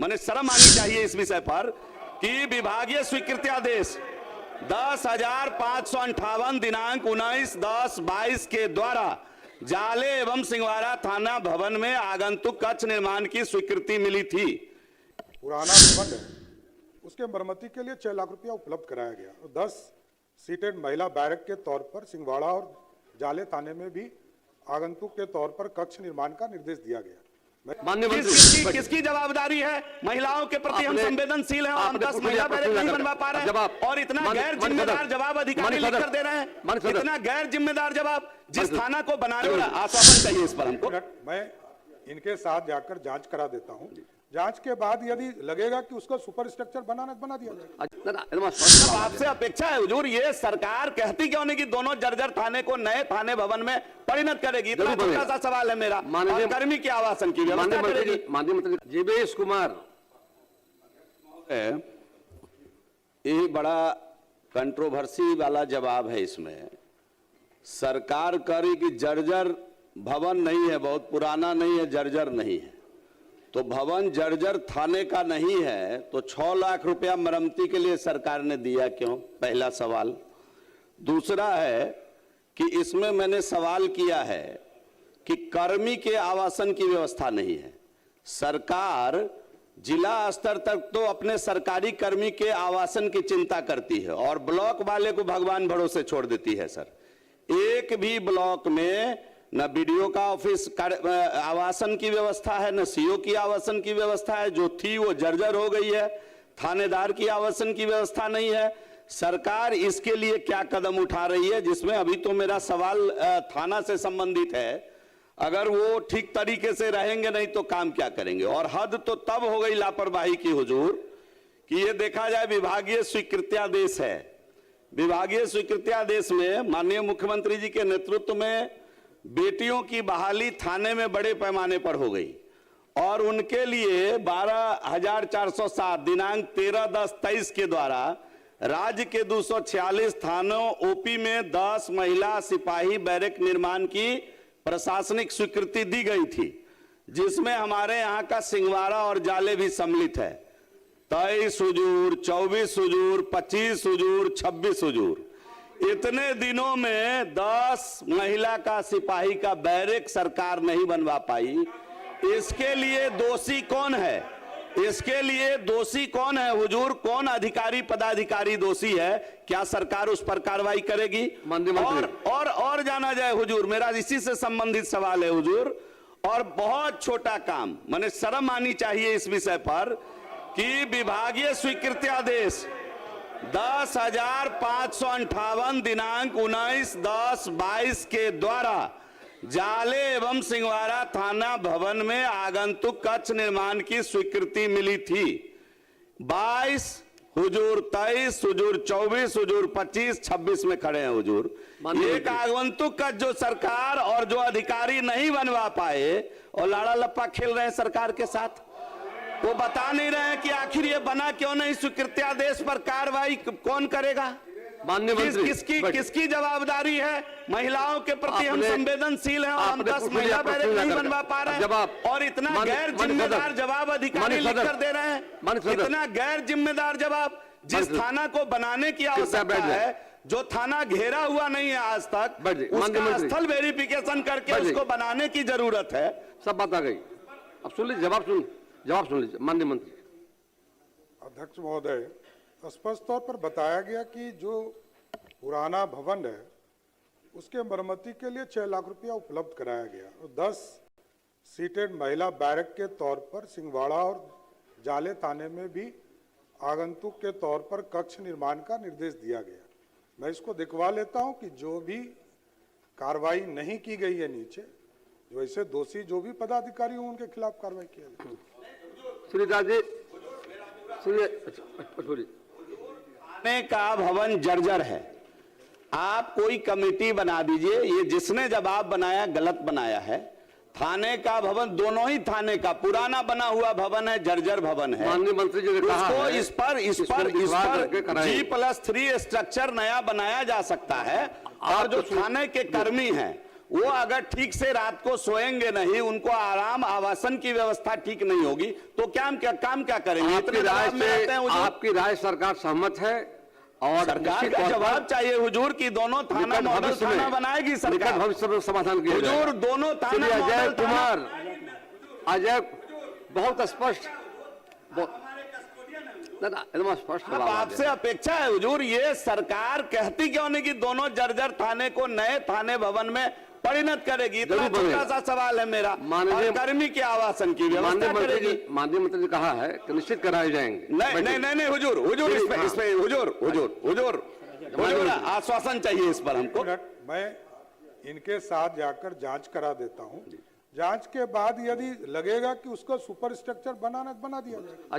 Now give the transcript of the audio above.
मैंने शर्म आनी चाहिए इस विषय पर कि विभागीय स्वीकृत्यादेश 10,558 दिनांक 19/10/22 के द्वारा जाले एवं सिंहवाड़ा थाना भवन में आगंतुक कक्ष निर्माण की स्वीकृति मिली थी। पुराना भवन है, उसके मरम्मती के लिए 6 लाख रुपया उपलब्ध कराया गया और 10 सीटेड महिला बैरक के तौर पर सिंहवाड़ा और जाले थाने में भी आगंतुक के तौर पर कक्ष निर्माण का निर्देश दिया गया। माननीय मंत्री, किसकी जवाबदारी है? महिलाओं के प्रति हम संवेदनशील हैं और हम 10 महिला बैरक नहीं बनवा पा रहे हैं और इतना गैर जिम्मेदार जवाब अधिकारी लिखकर दे रहे हैं, इतना गैर जिम्मेदार जवाब। जिस थाना को बनाने वाला आश्वासन चाहिए इस पर हमको। मैं इनके साथ जाकर जांच करा देता हूं, जांच के बाद यदि लगेगा कि उसका सुपर स्ट्रक्चर बना दिया जाएगा। आपसे अपेक्षा है हुजूर, ये सरकार कहती क्यों नहीं कि दोनों जर्जर थाने को नए थाने भवन में परिणत करेगी? इतना छोटा सा सवाल है मेरा। और कर्मी के आवासन की व्यवस्था करेगी। माननीय मंत्री जीवेश कुमार, ये बड़ा कंट्रोवर्सी वाला जवाब है। इसमें सरकार करी कि जर्जर भवन नहीं है, बहुत पुराना नहीं है, जर्जर नहीं है, तो भवन जर्जर थाने का नहीं है तो 6 लाख रुपया मरम्मती के लिए सरकार ने दिया क्यों? पहला सवाल। दूसरा है कि इसमें मैंने सवाल किया है कि कर्मी के आवासन की व्यवस्था नहीं है। सरकार जिला स्तर तक तो अपने सरकारी कर्मी के आवासन की चिंता करती है और ब्लॉक वाले को भगवान भरोसे छोड़ देती है। सर, एक भी ब्लॉक में न बीडीओ का ऑफिस आवासन की व्यवस्था है, न सीओ की आवासन की व्यवस्था है। जो थी वो जर्जर हो गई है। थानेदार की आवासन की व्यवस्था नहीं है। सरकार इसके लिए क्या कदम उठा रही है? जिसमें अभी तो मेरा सवाल थाना से संबंधित है। अगर वो ठीक तरीके से रहेंगे नहीं तो काम क्या करेंगे? और हद तो तब हो गई लापरवाही की हुजूर कि ये देखा जाए विभागीय स्वीकृत्यादेश है। विभागीय स्वीकृत्यादेश में माननीय मुख्यमंत्री जी के नेतृत्व में बेटियों की बहाली थाने में बड़े पैमाने पर हो गई और उनके लिए 12,407 दिनांक 13/10/23 के द्वारा राज्य के 246 थानों ओपी में 10 महिला सिपाही बैरक निर्माण की प्रशासनिक स्वीकृति दी गई थी, जिसमें हमारे यहाँ का सिंहवाड़ा और जाले भी सम्मिलित है। 23 हुजूर, 24 हुजूर, 25 हुजूर, 26 हुजूर। इतने दिनों में 10 महिला का सिपाही का बैरक सरकार नहीं बनवा पाई। इसके लिए दोषी कौन है? इसके लिए दोषी कौन है हुजूर? कौन अधिकारी पदाधिकारी दोषी है? क्या सरकार उस पर कार्रवाई करेगी? और जाना जाए हुजूर, मेरा इसी से संबंधित सवाल है हुजूर, और बहुत छोटा काम, मैंने शर्म आनी चाहिए इस विषय पर कि विभागीय स्वीकृत्यादेश 10,558 दिनांक 19/10/22 के द्वारा जाले एवं सिंहवाड़ा थाना भवन में आगंतुक कक्ष निर्माण की स्वीकृति मिली थी। 22 हुजूर, 23 हुजूर, 24 हुजूर, 25, 26 में खड़े हैं हुजूर। एक आगंतुक कक्ष जो सरकार और जो अधिकारी नहीं बनवा पाए और लाड़ा लप्पा खेल रहे हैं सरकार के साथ, वो बता नहीं रहे हैं कि आखिर ये बना क्यों नहीं। स्वीकृत्यादेश पर कार्रवाई कौन करेगा? किसकी जवाबदारी है? महिलाओं के प्रति हम संवेदनशील हैं और हम 10 महिला बैरक नहीं बनवा पा रहे हैं और इतना गैर जिम्मेदार जवाब अधिकारी लिखकर दे रहे हैं, इतना गैर जिम्मेदार जवाब। जिस थाना को बनाने की आवश्यकता है, जो थाना घेरा हुआ नहीं है आज तक, उसका स्थल वेरिफिकेशन करके उसको बनाने की जरूरत है। सब बात आ गई, अब सुन लीजिए, जवाब सुन लीजिए। माननीय मंत्री। अध्यक्ष महोदय, स्पष्ट तौर पर बताया गया कि जो पुराना भवन है उसके मरम्मती के लिए 6 लाख रुपया उपलब्ध कराया गया और 10 सीटेड महिला बैरक के तौर पर सिंहवाड़ा और जाले थाने में भी आगंतुक के तौर पर कक्ष निर्माण का निर्देश दिया गया। मैं इसको दिखवा लेता हूं कि जो भी कार्रवाई नहीं की गई है नीचे, जो ऐसे दोषी जो भी पदाधिकारी हों उनके खिलाफ कार्रवाई किया जाए। थाने का भवन जर्जर है, आप कोई कमेटी बना दीजिए। ये जिसने जवाब बनाया गलत बनाया है। थाने का भवन, दोनों ही थाने का पुराना बना हुआ भवन है, जर्जर भवन है। माननीय मंत्री जी ने कहा है इस पर G+3 स्ट्रक्चर नया बनाया जा सकता है और जो थाने के कर्मी हैं वो अगर ठीक से रात को सोएंगे नहीं, उनको आराम आवासन की व्यवस्था ठीक नहीं होगी, तो काम क्या करेंगे? आपकी इतने राय दबाव में रहते हैं से हुजूर। आपकी राय सरकार सहमत है और सरकार निश्चित का तौर पर जवाब चाहिए हुजूर की दोनों थाना निकट मॉडल भविष्य थाना में बनाएगी निकट सरकार। भविष्य में समाधान किया हुजूर जाएगा। दोनों थाना श्री अजय मॉडल थाना कुमार, अजय बहुत स्पष्ट, एकदम स्पष्ट अब जवाब आ आपसे गया। अपेक्षा है हुजूर, ये सरकार कहती क्यों नहीं कि दोनों जर्जर थाने को नए थाने भवन में परिणत करेगी? इतना जरूर बनेगा। छोटा सा सवाल है मेरा। माननीय- और कर्मी के आवासन की व्यवस्था करेगी। माननीय मंत्री जी कहा है कि निश्चित कराए जाएंगे। नहीं हुजूर, हाँ। इस पे हुजूर आश्वासन चाहिए इस पर हमको। मिनट, मैं इनके साथ जाकर जांच करा देता हूं। जांच के बाद यदि लगेगा कि उसको सुपर स्ट्रक्चर बना दिया जाएगा।